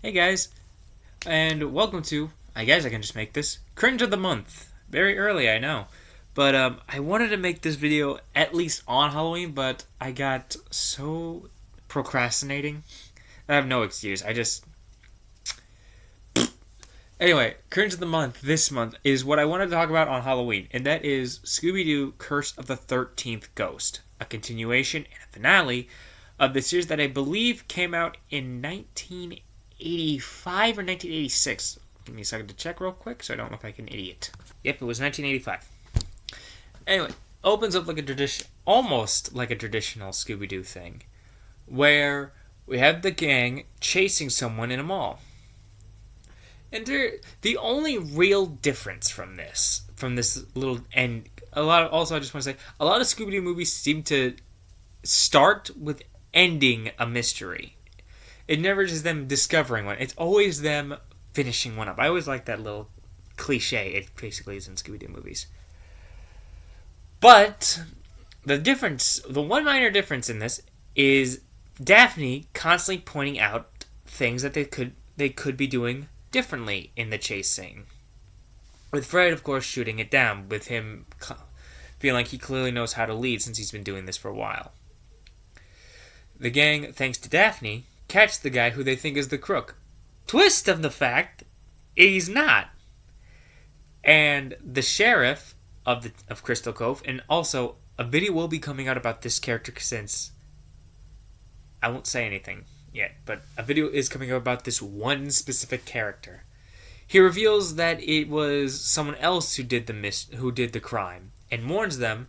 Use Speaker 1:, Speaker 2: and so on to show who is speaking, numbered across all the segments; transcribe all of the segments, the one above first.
Speaker 1: Hey guys, and welcome to, I guess I can just make this, Cringe of the Month. Very early, I know. But I wanted to make this video at least on Halloween, but I got so procrastinating. I have no excuse. Anyway, Cringe of the Month this month is what I wanted to talk about on Halloween, and that is Scooby-Doo Curse of the 13th Ghost, a continuation and a finale of the series that I believe came out in 1985 or 1986. Give me a second to check real quick so I don't look like an idiot. Yep, it was 1985. Anyway, opens up like a tradition, almost like a traditional Scooby-Doo thing, where we have the gang chasing someone in a mall. And the only real difference from this little, and also I just want to say, a lot of Scooby-Doo movies seem to start with ending a mystery. It never is them discovering one. It's always them finishing one up. I always like that little cliche it basically is in Scooby-Doo movies. But the one minor difference in this is Daphne constantly pointing out things that they could be doing differently in the chase scene. With Fred, of course, shooting it down, with him feeling like he clearly knows how to lead since he's been doing this for a while. The gang, thanks to Daphne, catch the guy who they think is the crook. Twist of the fact, he's not. And the sheriff of Crystal Cove, and also a video will be coming out about this character since I won't say anything yet, but a video is coming out about this one specific character. He reveals that it was someone else who did the crime, and warns them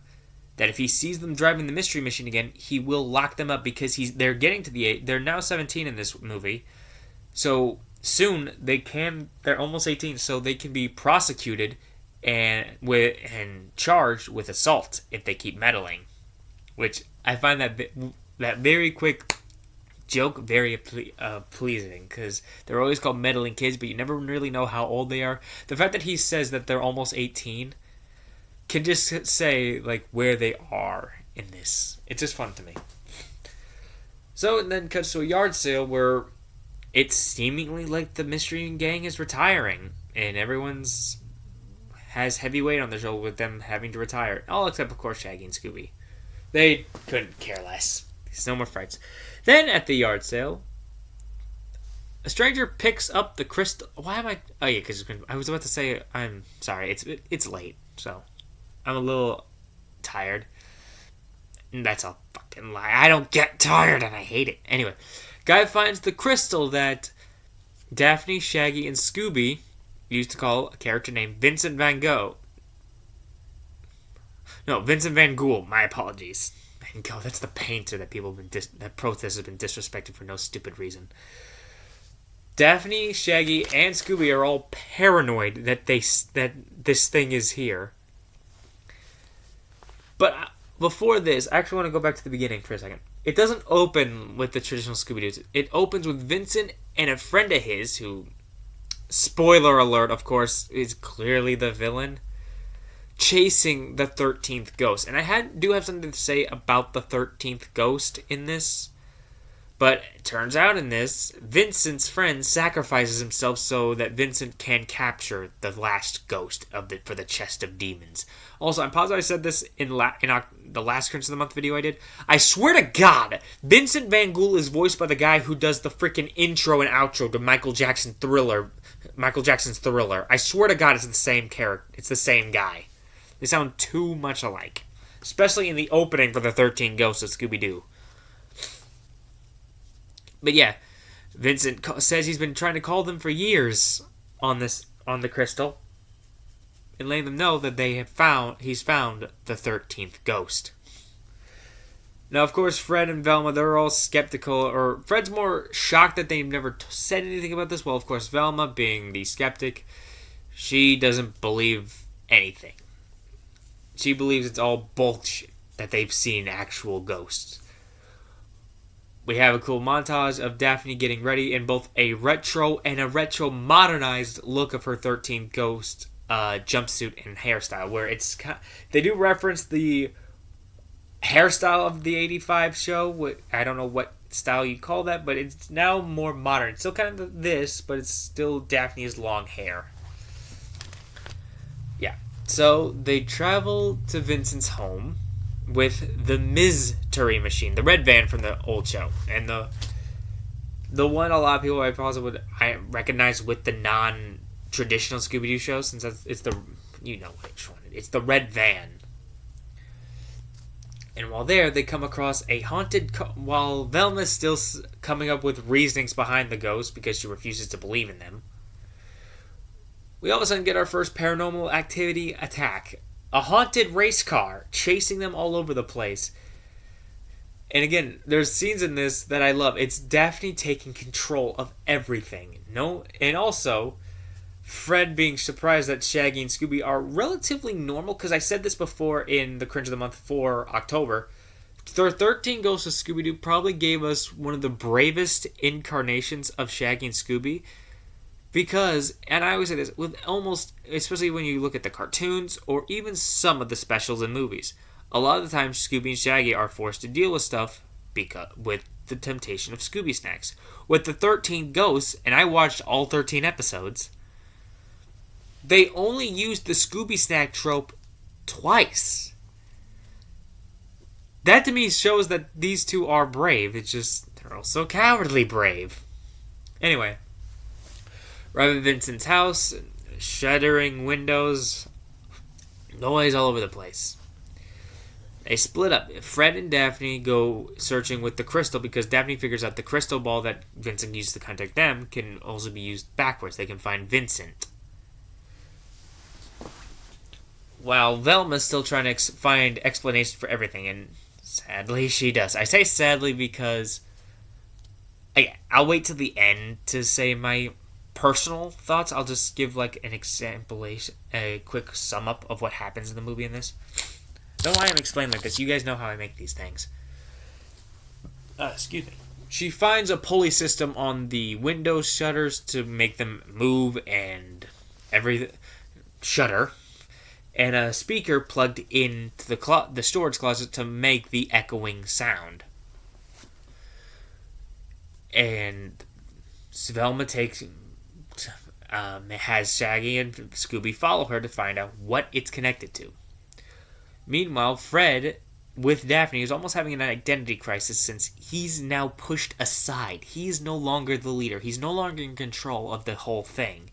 Speaker 1: that if he sees them driving the mystery mission again, he will lock them up because they're now 17 in this movie. So soon they're almost 18, so they can be prosecuted and charged with assault if they keep meddling. Which I find that very quick joke very pleasing, because they're always called meddling kids, but you never really know how old they are. The fact that he says that they're almost 18 can just say like where they are in this. It's just fun to me. So and then cuts to a yard sale where it's seemingly like the mystery gang is retiring, and everyone's has heavy weight on their shoulder with them having to retire. All except, of course, Shaggy and Scooby. They couldn't care less. There's no more fights. Then at the yard sale, a stranger picks up the crystal. Why am I? Oh yeah, because I was about to say. I'm sorry. It's late, so I'm a little tired. That's a fucking lie. I don't get tired, and I hate it. Anyway, guy finds the crystal that Daphne, Shaggy, and Scooby used to call a character named Vincent Van Gogh. No, Vincent Van Ghoul. My apologies. Van Gogh. That's the painter that that protesters have been disrespected for no stupid reason. Daphne, Shaggy, and Scooby are all paranoid that this thing is here. But before this, I actually want to go back to the beginning for a second. It doesn't open with the traditional Scooby-Doo. It opens with Vincent and a friend of his who, spoiler alert, of course, is clearly the villain, chasing the 13th ghost. And I do have something to say about the 13th ghost in this. But it turns out in this, Vincent's friend sacrifices himself so that Vincent can capture the last ghost for the chest of demons. Also, I'm positive I said this in the last Cringe of the Month video I did. I swear to God, Vincent Van Ghoul is voiced by the guy who does the freaking intro and outro to Michael Jackson's Thriller. I swear to God, it's the same character. It's the same guy. They sound too much alike, especially in the opening for the 13 Ghosts of Scooby-Doo. But yeah, Vincent says he's been trying to call them for years on the crystal, and letting them know that he's found the 13th ghost. Now, of course, Fred and Velma, they're all skeptical, or Fred's more shocked that they've never said anything about this. Well, of course, Velma, being the skeptic, she doesn't believe anything. She believes it's all bullshit that they've seen actual ghosts. We have a cool montage of Daphne getting ready in both a retro and a retro modernized look of her 13th ghost jumpsuit and hairstyle, where they do reference the hairstyle of the 85 show. I don't know what style you call that, but it's now more modern. It's still kind of this, but it's still Daphne's long hair. Yeah. So they travel to Vincent's home with the mystery machine, the red van from the old show, and the one a lot of people I probably would recognize with the non-traditional Scooby-Doo show, since it's the, you know which one it is, it's the red van. And while there, they come across a haunted while Velma's still coming up with reasonings behind the ghosts because she refuses to believe in them. We all of a sudden get our first paranormal activity attack. A haunted race car chasing them all over the place. And again, there's scenes in this that I love. It's Daphne taking control of everything. And also Fred being surprised that Shaggy and Scooby are relatively normal, because I said this before in the Cringe of the Month for October. The 13 Ghosts of Scooby-Doo probably gave us one of the bravest incarnations of Shaggy and Scooby. Because, and I always say this, with almost, especially when you look at the cartoons or even some of the specials in movies, a lot of the times Scooby and Shaggy are forced to deal with stuff with the temptation of Scooby snacks. With the 13 Ghosts, and I watched all 13 episodes, they only used the Scooby snack trope twice. That to me shows that these two are brave. It's just, they're also cowardly brave. Anyway. Arrive at Vincent's house, shuddering windows, noise all over the place. They split up. Fred and Daphne go searching with the crystal because Daphne figures out the crystal ball that Vincent used to contact them can also be used backwards. They can find Vincent. While Velma's still trying to find explanation for everything, and sadly she does. I say sadly because I'll wait till the end to say my personal thoughts. I'll just give like an example, a quick sum up of what happens in the movie in this. Don't know why I'm explaining like this. You guys know how I make these things. Excuse me. She finds a pulley system on the window shutters to make them move and every shutter, and a speaker plugged into the storage closet to make the echoing sound. And Velma has Shaggy and Scooby follow her to find out what it's connected to. Meanwhile, Fred, with Daphne, is almost having an identity crisis since he's now pushed aside. He's no longer the leader. He's no longer in control of the whole thing.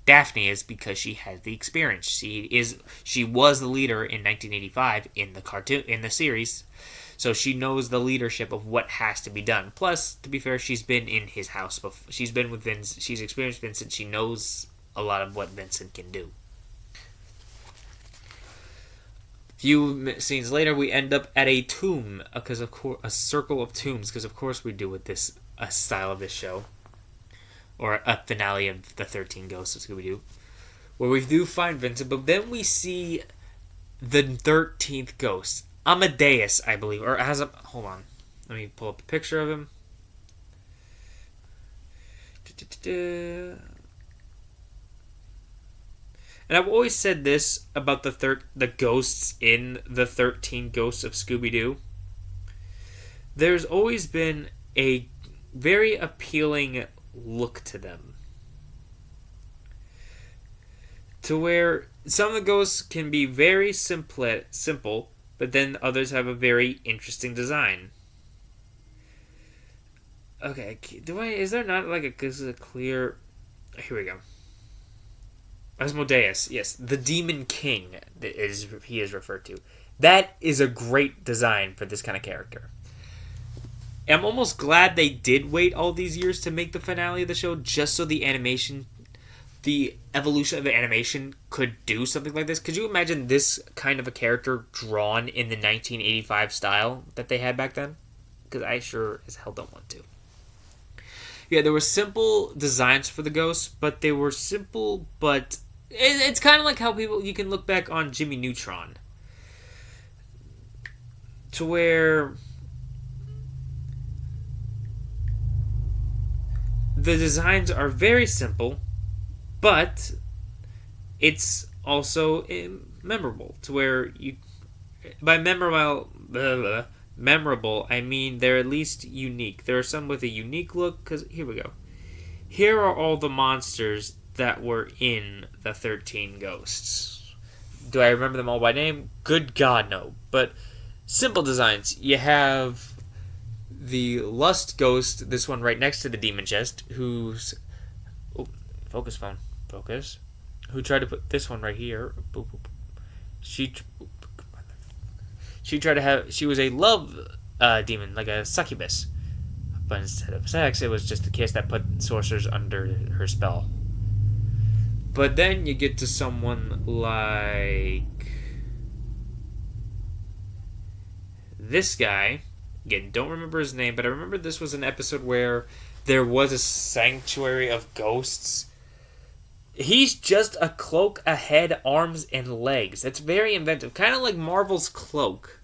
Speaker 1: Daphne is, because she has the experience. She was the leader in 1985 in the series, so she knows the leadership of what has to be done. Plus, to be fair, she's been in his house before. She's been with Vince. She's experienced Vincent. She knows a lot of what Vincent can do. Few scenes later, we end up at a tomb, because of course, a circle of tombs, because of course we do with this style of this show, or a finale of the 13 Ghosts of Scooby-Doo, where we do find Vincent, but then we see the 13th ghost, Amadeus, I believe, or hold on, let me pull up a picture of him. And I've always said this about the ghosts in the 13 Ghosts of Scooby-Doo. There's always been a very appealing look to them. To where some of the ghosts can be very simple, but then others have a very interesting design. Okay, is there not like a clear... Here we go. Asmodeus, yes, the Demon King he is referred to. That is a great design for this kind of character. I'm almost glad they did wait all these years to make the finale of the show, just so the evolution of the animation could do something like this. Could you imagine this kind of a character drawn in the 1985 style that they had back then? Because I sure as hell don't want to. Yeah, there were simple designs for the ghosts, but they were simple, but it's kind of like how you can look back on Jimmy Neutron, to where the designs are very simple, but it's also memorable, to where by memorable memorable, I mean they're at least unique. There are some with a unique look, because here we go. Here are all the monsters that were in the 13 Ghosts. Do I remember them all by name? Good God, no. But simple designs. You have the Lust Ghost, this one right next to the Demon Chest, who's... Oh, focus phone. Focus. Who tried to put this one right here. Boop, boop. She tried to have... She was a love demon, like a succubus. But instead of sex, it was just a kiss that put sorcerers under her spell. But then you get to someone like... this guy. Again, don't remember his name, but I remember this was an episode where there was a sanctuary of ghosts. He's just a cloak, a head, arms, and legs. That's very inventive. Kind of like Marvel's Cloak.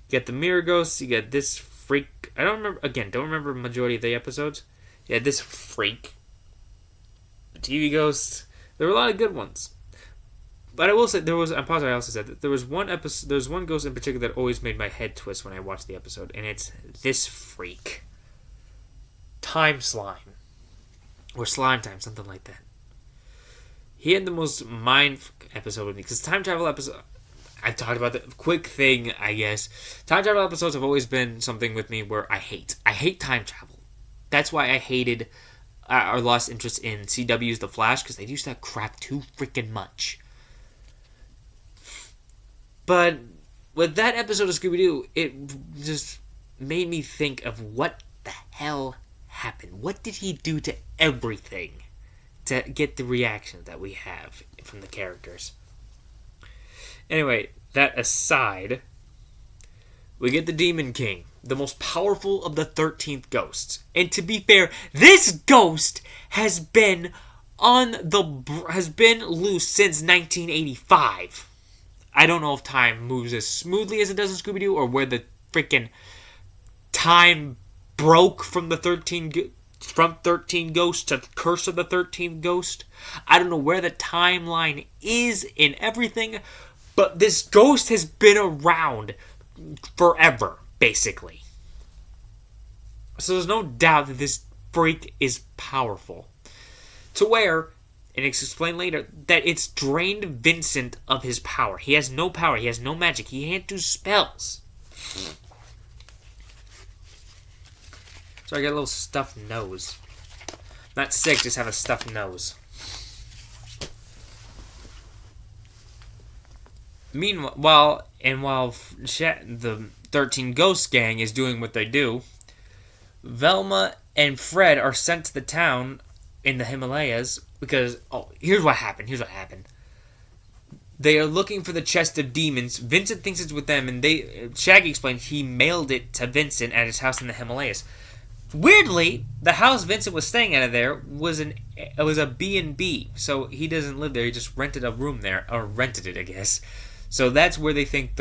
Speaker 1: You got the mirror ghosts, you got this freak. I don't remember majority of the episodes. You had this freak. The TV ghost. There were a lot of good ones. But I will say, I'm positive I also said that there was one ghost in particular that always made my head twist when I watched the episode, and it's this freak. Time Slime. Or Slime Time, something like that. He had the most mind episode with me, because time travel episode... I've talked about the quick thing, I guess. Time travel episodes have always been something with me where I hate. I hate time travel. That's why I hated or lost interest in CW's The Flash, because they use that crap too freaking much. But with that episode of Scooby-Doo, it just made me think of what the hell happened. What did he do to everything to get the reaction that we have from the characters? Anyway, that aside, we get the Demon King, the most powerful of the 13th ghosts. And to be fair, this ghost has been loose since 1985. I don't know if time moves as smoothly as it does in Scooby-Doo, or where the freaking time broke from the 13 Ghosts to Curse of the 13th Ghost. I don't know where the timeline is in everything, but this ghost has been around forever, basically. So there's no doubt that this freak is powerful. To where, and it's explained later, that it's drained Vincent of his power. He has no power. He has no magic. He can't do spells. So I got a little stuffed nose. Not sick, just have a stuffed nose. Meanwhile, while the 13 Ghost Gang is doing what they do, Velma and Fred are sent to the town in the Himalayas because, here's what happened. They are looking for the chest of demons. Vincent thinks it's with them, and Shaggy explains he mailed it to Vincent at his house in the Himalayas. Weirdly, the house Vincent was staying out of there was a B&B, so he doesn't live there. He just rented a room there, or rented it, I guess. So that's where they think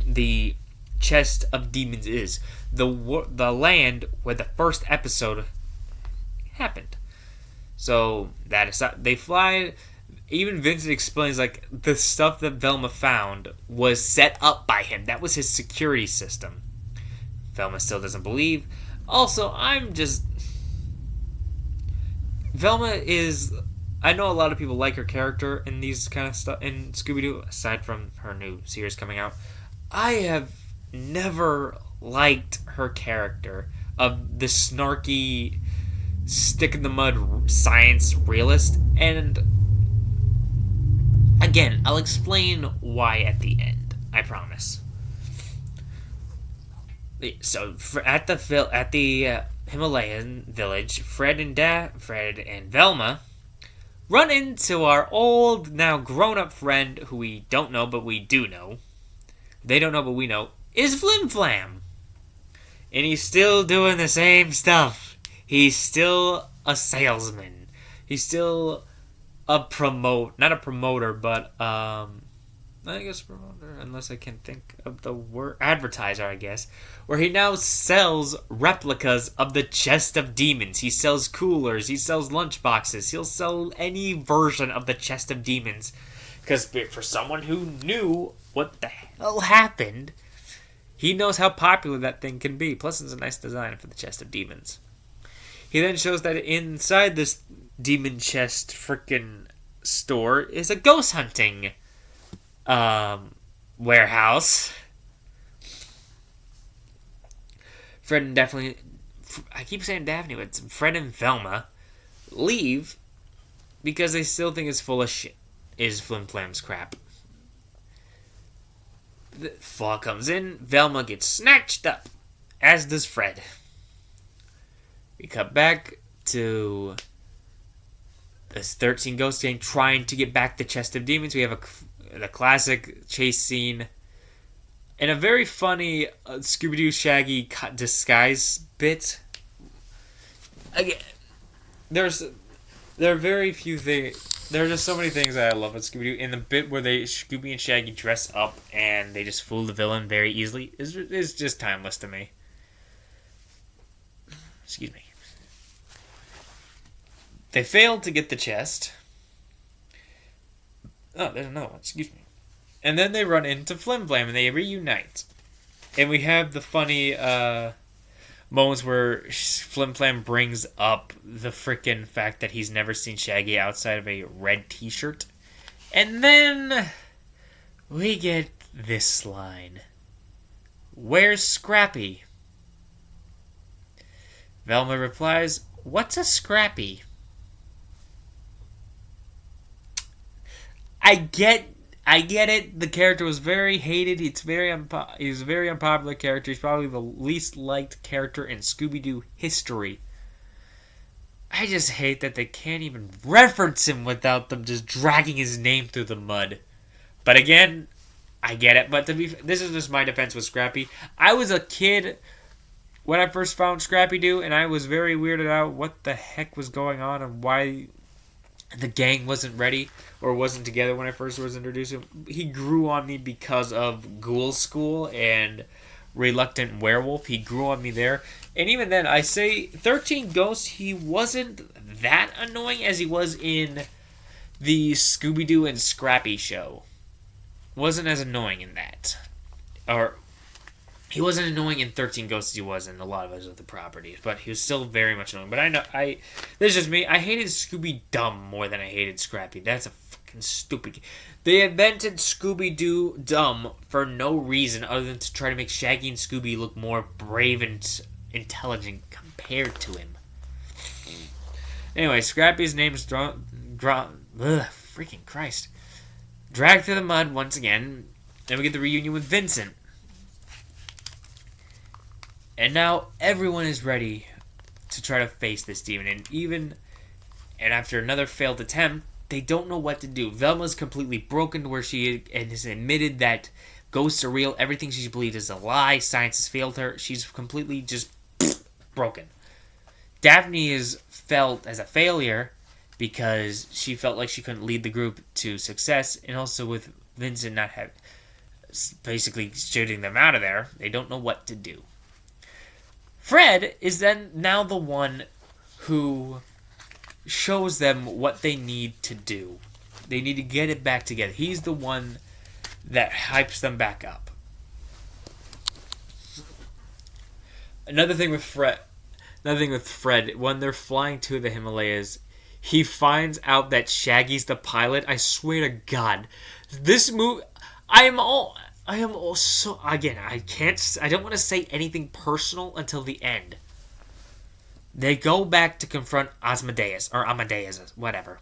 Speaker 1: the chest of demons is. The land where the first episode happened. So that is, they fly. Even Vincent explains, like, the stuff that Velma found was set up by him. That was his security system. Velma still doesn't believe. Also, Velma is... I know a lot of people like her character in these kind of stuff in Scooby-Doo, aside from her new series coming out. I have never liked her character of the snarky, stick-in-the-mud science realist. And again, I'll explain why at the end. I promise. So at the Himalayan village, Fred and Velma run into our old, now grown-up friend, who we don't know, but we do know. They don't know, but we know, is Flim Flam. And he's still doing the same stuff. He's still a salesman. He's still not a promoter, but, I guess promoter, unless I can think of the word, advertiser, I guess, where he now sells replicas of the chest of demons. He sells coolers, he sells lunchboxes, he'll sell any version of the chest of demons, because for someone who knew what the hell happened, He knows how popular that thing can be. Plus, it's a nice design for the chest of demons. He then shows that inside this demon chest frickin' store is a ghost hunting warehouse. Fred and Daphne, I keep saying Daphne, but it's Fred and Velma leave because they still think it's full of shit. Is Flim Flam's crap. The fall comes in, Velma gets snatched up, as does Fred. We cut back to this 13 Ghost Gang trying to get back the chest of demons. We have the classic chase scene and a very funny Scooby-Doo Shaggy disguise bit. Again, there are very few things. There are just so many things that I love with Scooby-Doo. In the bit where Scooby and Shaggy dress up and they just fool the villain very easily is just timeless to me. Excuse me. They failed to get the chest. Oh, there's another one. Excuse me. And then they run into Flim Flam and they reunite. And we have the funny moments where Flim Flam brings up the frickin' fact that he's never seen Shaggy outside of a red t-shirt. And then we get this line. Where's Scrappy? Velma replies, what's a Scrappy? I get it. The character was very hated. He's a very unpopular character. He's probably the least liked character in Scooby-Doo history. I just hate that they can't even reference him without them just dragging his name through the mud. But again, I get it. But this is just my defense with Scrappy. I was a kid when I first found Scrappy-Doo, and I was very weirded out what the heck was going on and why the gang wasn't ready or wasn't together when I first was introduced to him. He grew on me because of Ghoul School and Reluctant Werewolf. He grew on me there. And even then, I say 13 Ghosts, he wasn't that annoying as he was in the Scooby-Doo and Scrappy show. Wasn't as annoying in that. Or he wasn't annoying in 13 Ghosts as he was in a lot of his other properties, but he was still very much annoying. But this is just me. I hated Scooby-Dumb more than I hated Scrappy. That's a fucking stupid. They invented Scooby-Doo Dumb for no reason other than to try to make Shaggy and Scooby look more brave and intelligent compared to him. Anyway, Scrappy's name is freaking Christ. Dragged through the mud once again. Then we get the reunion with Vincent. And now everyone is ready to try to face this demon. And after another failed attempt, they don't know what to do. Velma's completely broken to where she has admitted that ghosts are real. Everything she believed is a lie. Science has failed her. She's completely just broken. Daphne is felt as a failure because she felt like she couldn't lead the group to success. And also with Vincent not basically shooting them out of there, they don't know what to do. Fred is then now the one who shows them what they need to do. They need to get it back together. He's the one that hypes them back up. Another thing with Fred, when they're flying to the Himalayas, he finds out that Shaggy's the pilot. I swear to God, this movie, I am also, again, I don't want to say anything personal until the end. They go back to confront Amadeus, whatever.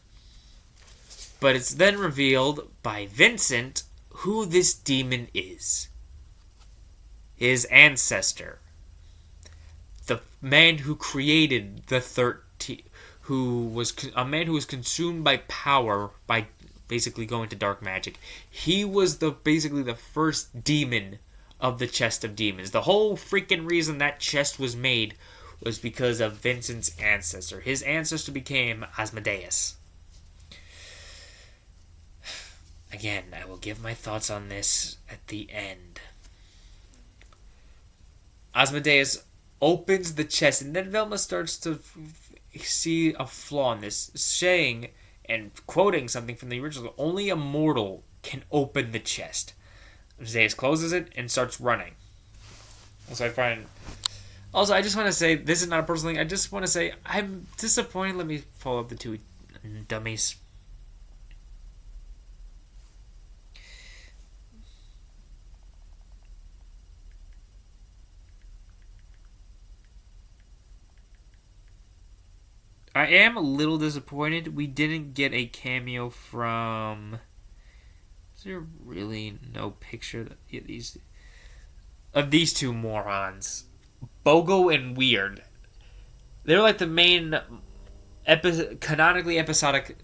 Speaker 1: But it's then revealed by Vincent who this demon is. His ancestor. The man who created the 13, a man who was consumed by power, by basically going to dark magic. He was basically the first demon of the chest of demons. The whole freaking reason that chest was made was because of Vincent's ancestor. His ancestor became Asmodeus. Again, I will give my thoughts on this at the end. Asmodeus opens the chest, and then Velma starts to see a flaw in this, saying and quoting something from the original, only a mortal can open the chest. Asmodeus closes it and starts running. So I find. Also, I just want to say this is not a personal thing. I just want to say I'm disappointed. Let me follow up the two dummies. I am a little disappointed we didn't get a cameo from. Is there really no picture of these two morons? Bogo and Weird. They're like the main canonically episodic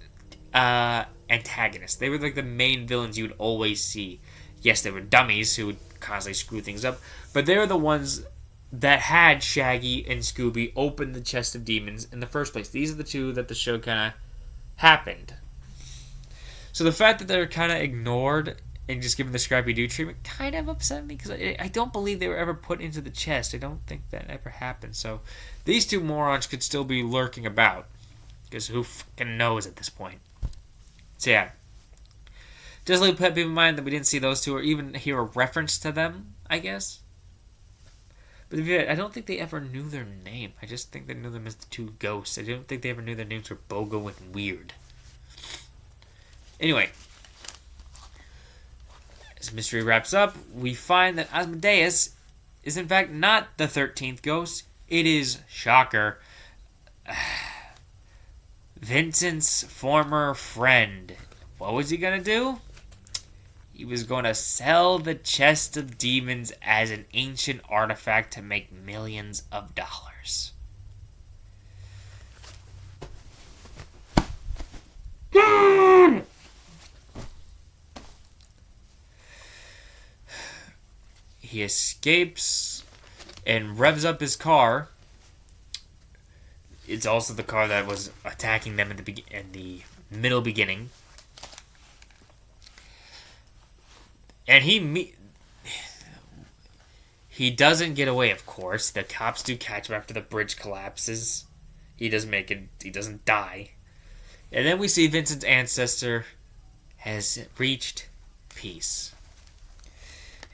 Speaker 1: antagonists. They were like the main villains you would always see. Yes, they were dummies who would constantly screw things up, but they were the ones that had Shaggy and Scooby open the chest of demons in the first place. These are the two that the show kind of happened. So the fact that they're kind of ignored and just given the Scrappy-Doo treatment kind of upset me because I don't believe they were ever put into the chest. I don't think that ever happened. So these two morons could still be lurking about because who fucking knows at this point. So yeah. Just let people in mind that we didn't see those two or even hear a reference to them, I guess. But I don't think they ever knew their name. I just think they knew them as the two ghosts. I don't think they ever knew their names were Bogo and Weird. Anyway, as mystery wraps up, we find that Asmodeus is in fact not the 13th ghost. It is, shocker, Vincent's former friend. What was he going to do? He was going to sell the chest of demons as an ancient artifact to make millions of dollars. He escapes and revs up his car. It's also the car that was attacking them in the middle beginning. And he doesn't get away, of course. The cops do catch him after the bridge collapses. He doesn't make it. He doesn't die. And then we see Vincent's ancestor has reached peace.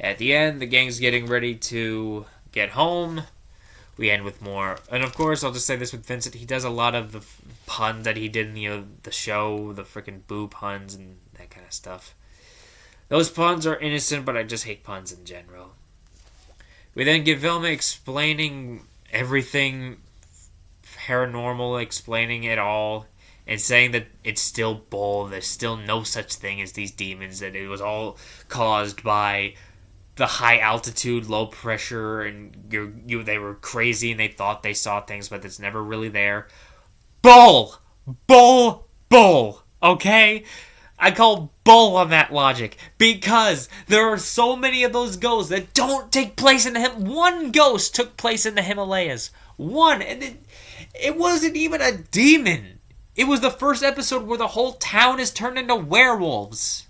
Speaker 1: At the end, the gang's getting ready to get home. We end with more. And of course, I'll just say this with Vincent. He does a lot of the puns that he did in the show. The freaking boo puns and that kind of stuff. Those puns are innocent, but I just hate puns in general. We then get Velma explaining everything paranormal, explaining it all, and saying that it's still bull. There's still no such thing as these demons. That it was all caused by the high altitude, low pressure, and they were crazy and they thought they saw things, but it's never really there. Bull! Bull! Bull! Okay? I call bull on that logic because there are so many of those ghosts that don't take place in the one ghost took place in the Himalayas. One, and it wasn't even a demon. It was the first episode where the whole town is turned into werewolves.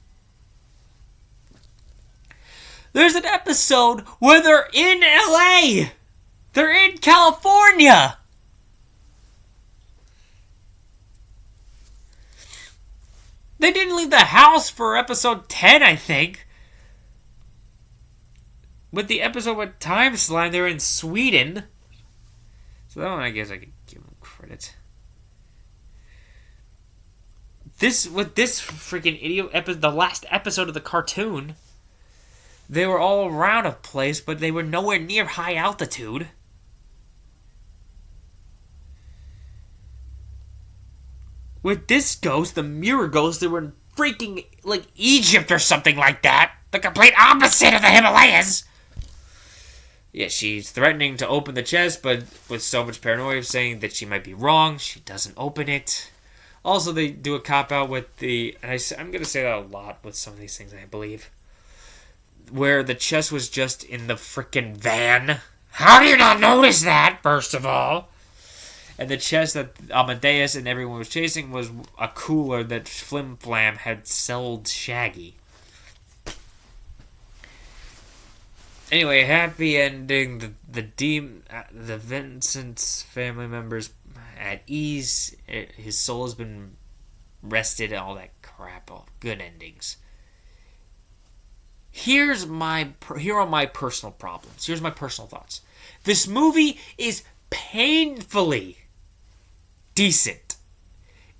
Speaker 1: There's an episode where they're in LA. They're in California. They didn't leave the house for episode 10, I think. With the episode with Time Slime, they're in Sweden. So that one, I guess I could give them credit. With this freaking idiot episode, the last episode of the cartoon, they were all around a place, but they were nowhere near high altitude. With this ghost, the mirror ghost, they were in freaking, like, Egypt or something like that. The complete opposite of the Himalayas. Yeah, she's threatening to open the chest, but with so much paranoia of saying that she might be wrong, she doesn't open it. Also, they do a cop-out with the... And I'm going to say that a lot with some of these things, I believe. Where the chest was just in the frickin' van. How do you not notice that, first of all? And the chest that Amadeus and everyone was chasing was a cooler that Flim Flam had sold Shaggy. Anyway, happy ending. The Vincent's family members at ease. His soul has been rested and all that crap. All good endings. Here are my personal problems. Here's my personal thoughts. This movie is painfully decent.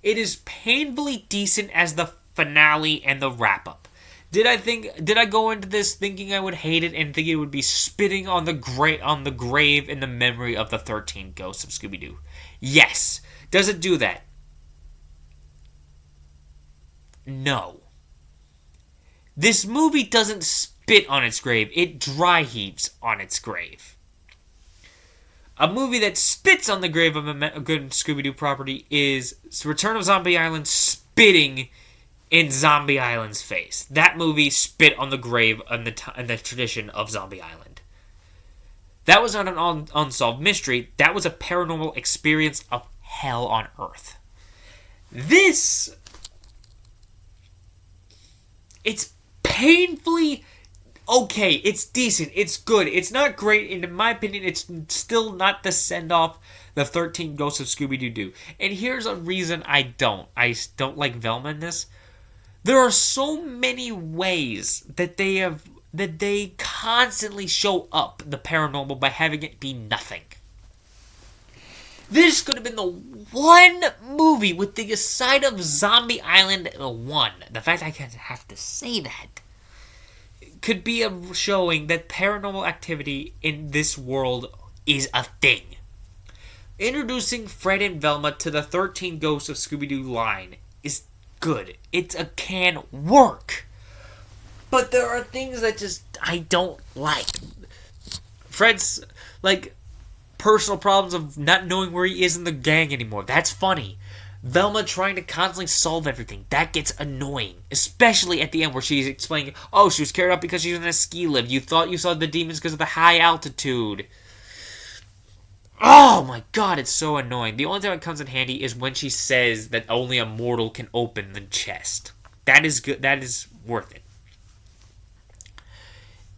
Speaker 1: It is painfully decent as the finale and the wrap up. Did I go into this thinking I would hate it and think it would be spitting on the grave in the memory of the 13 ghosts of Scooby-Doo? Yes. Does it do that? No. This movie doesn't spit on its grave, it dry heaves on its grave. A movie that spits on the grave of a good Scooby-Doo property is Return of Zombie Island spitting in Zombie Island's face. That movie spit on the grave in the tradition of Zombie Island. That was not an unsolved mystery. That was a paranormal experience of hell on earth. This... It's painfully okay. It's decent. It's good. It's not great. And in my opinion, it's still not the send-off the 13 Ghosts of Scooby-Doo do. And here's a reason I don't. I don't like Velma in this. There are so many ways that they constantly show up the paranormal by having it be nothing. This could have been the one movie with the aside of Zombie Island 1. The fact I have to say that could be a showing that paranormal activity in this world is a thing. Introducing Fred and Velma to the 13 Ghosts of Scooby-Doo line is good. It can work. But there are things that just I don't like. Fred's personal problems of not knowing where he is in the gang anymore. That's funny. Velma trying to constantly solve everything. That gets annoying. Especially at the end where she's explaining, oh, she was carried up because she was in a ski lift. You thought you saw the demons because of the high altitude. Oh my god, it's so annoying. The only time it comes in handy is when she says that only a mortal can open the chest. That is good. That is worth it.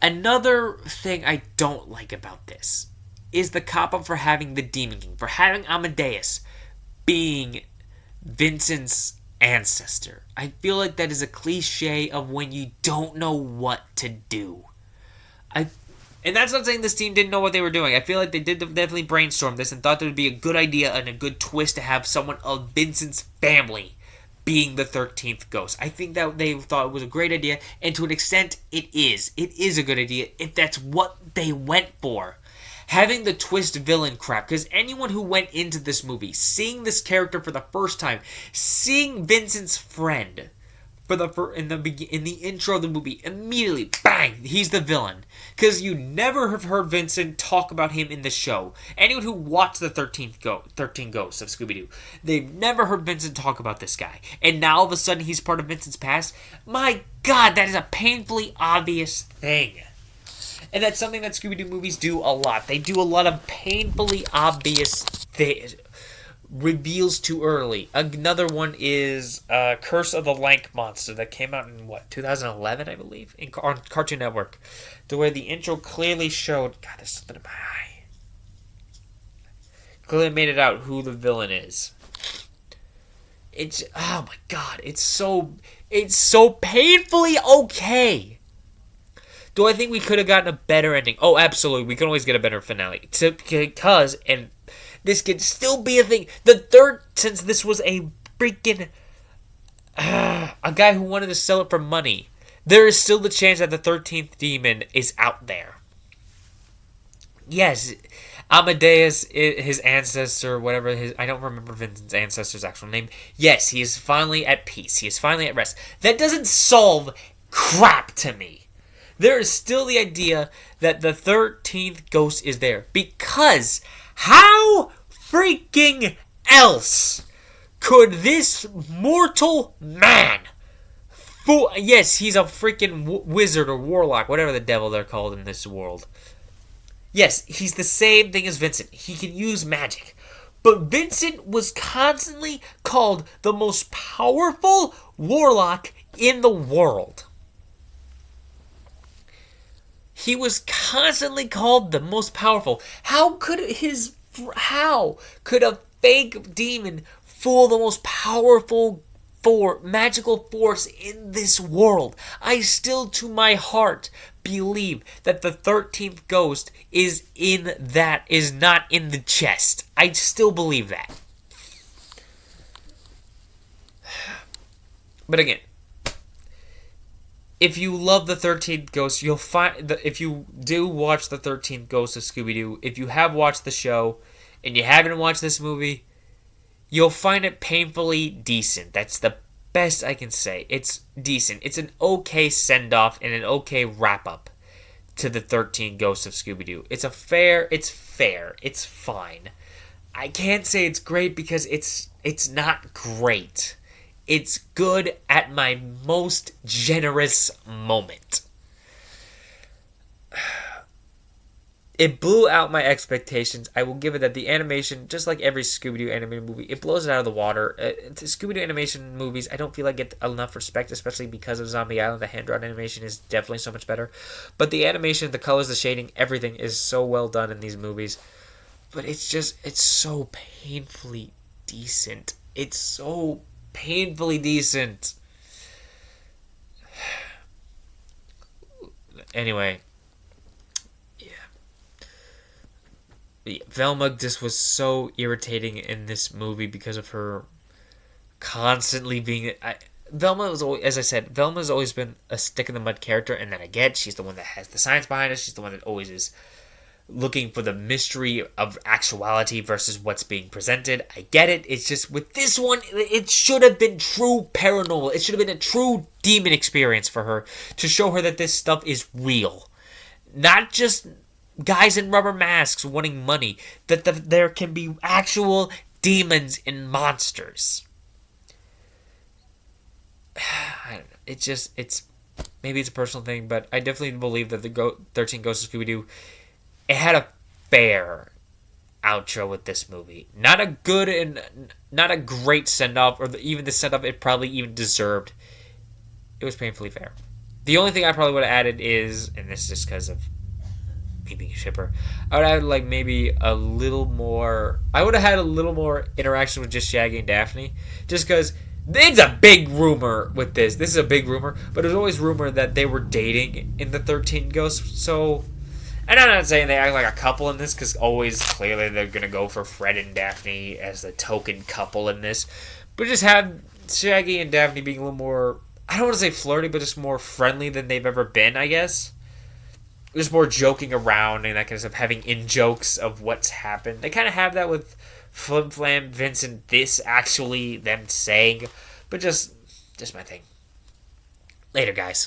Speaker 1: Another thing I don't like about this is the cop-up for having the Demon King, for having Amadeus being Vincent's ancestor. I feel like that is a cliche of when you don't know what to do. And that's not saying this team didn't know what they were doing. I feel like they did definitely brainstorm this and thought there would be a good idea and a good twist to have someone of Vincent's family being the 13th ghost. I think that they thought it was a great idea, and to an extent, it is. It is a good idea if that's what they went for. Having the twist villain crap, because anyone who went into this movie, seeing this character for the first time, seeing Vincent's friend in the intro of the movie, immediately, bang, he's the villain. Because you never have heard Vincent talk about him in the show. Anyone who watched the 13 Ghosts of Scooby-Doo, they've never heard Vincent talk about this guy. And now all of a sudden he's part of Vincent's past. My god, that is a painfully obvious thing. And that's something that Scooby-Doo movies do a lot. They do a lot of painfully obvious things. Reveals too early. Another one is Curse of the Lank Monster that came out in 2011, I believe, on Cartoon Network, to where the intro clearly showed. God, there's something in my eye. Clearly made it out who the villain is. It's oh my god, it's so painfully okay. Do I think we could have gotten a better ending? Oh, absolutely. We can always get a better finale. Because this could still be a thing. Since this was a freaking a guy who wanted to sell it for money, there is still the chance that the 13th demon is out there. Yes, Amadeus, his ancestor, whatever I don't remember Vincent's ancestor's actual name. Yes, he is finally at peace. He is finally at rest. That doesn't solve crap to me. There is still the idea that the 13th ghost is there. Because how freaking else could this mortal man... Yes, he's a freaking wizard or warlock, whatever the devil they're called in this world. Yes, he's the same thing as Vincent. He can use magic. But Vincent was constantly called the most powerful warlock in the world. He was constantly called the most powerful. How could a fake demon fool the most powerful magical force in this world. I still, to my heart, believe that the 13th ghost is not in the chest. I still believe that. But again, if you love the 13th Ghost, you'll find that if you do watch the 13th Ghost of Scooby-Doo, if you have watched the show and you haven't watched this movie, you'll find it painfully decent. That's the best I can say. It's decent. It's an okay send-off and an okay wrap-up to the 13th Ghost of Scooby-Doo. It's fair. It's fine. I can't say it's great because it's not great. It's good at my most generous moment. It blew out my expectations. I will give it that the animation, just like every Scooby-Doo animated movie, it blows it out of the water. The Scooby-Doo animation movies, I don't feel like get enough respect, especially because of Zombie Island. The hand-drawn animation is definitely so much better. But the animation, the colors, the shading, everything is so well done in these movies. But it's so painfully decent. It's so painfully decent. Anyway, Velma just was so irritating in this movie because of her constantly being. Velma was always, as I said, Velma's always been a stick in the mud character, and then I get she's the one that has the science behind it. She's the one that always is looking for the mystery of actuality versus what's being presented. I get it. It's just with this one, it should have been true paranormal. It should have been a true demon experience for her to show her that this stuff is real. Not just guys in rubber masks wanting money. That there can be actual demons and monsters. I don't know. It's maybe it's a personal thing, but I definitely believe that the 13 Ghosts of Scooby-Doo, it had a fair outro with this movie. Not a good and not a great send-off, or even the send-off it probably even deserved. It was painfully fair. The only thing I probably would have added is, and this is just because of me being a shipper, I would have like maybe a little more. I would have had a little more interaction with just Shaggy and Daphne, just because it's a big rumor with this. This is a big rumor, but there's always rumor that they were dating in the 13 Ghosts. So, and I'm not saying they act like a couple in this, because always clearly they're gonna go for Fred and Daphne as the token couple in this, but just have Shaggy and Daphne being a little more, I don't want to say flirty, but just more friendly than they've ever been, I guess. Just more joking around and that kind of stuff, having in-jokes of what's happened. They kind of have that with Flim Flam, Vincent, this actually them saying, but just my thing. Later, guys.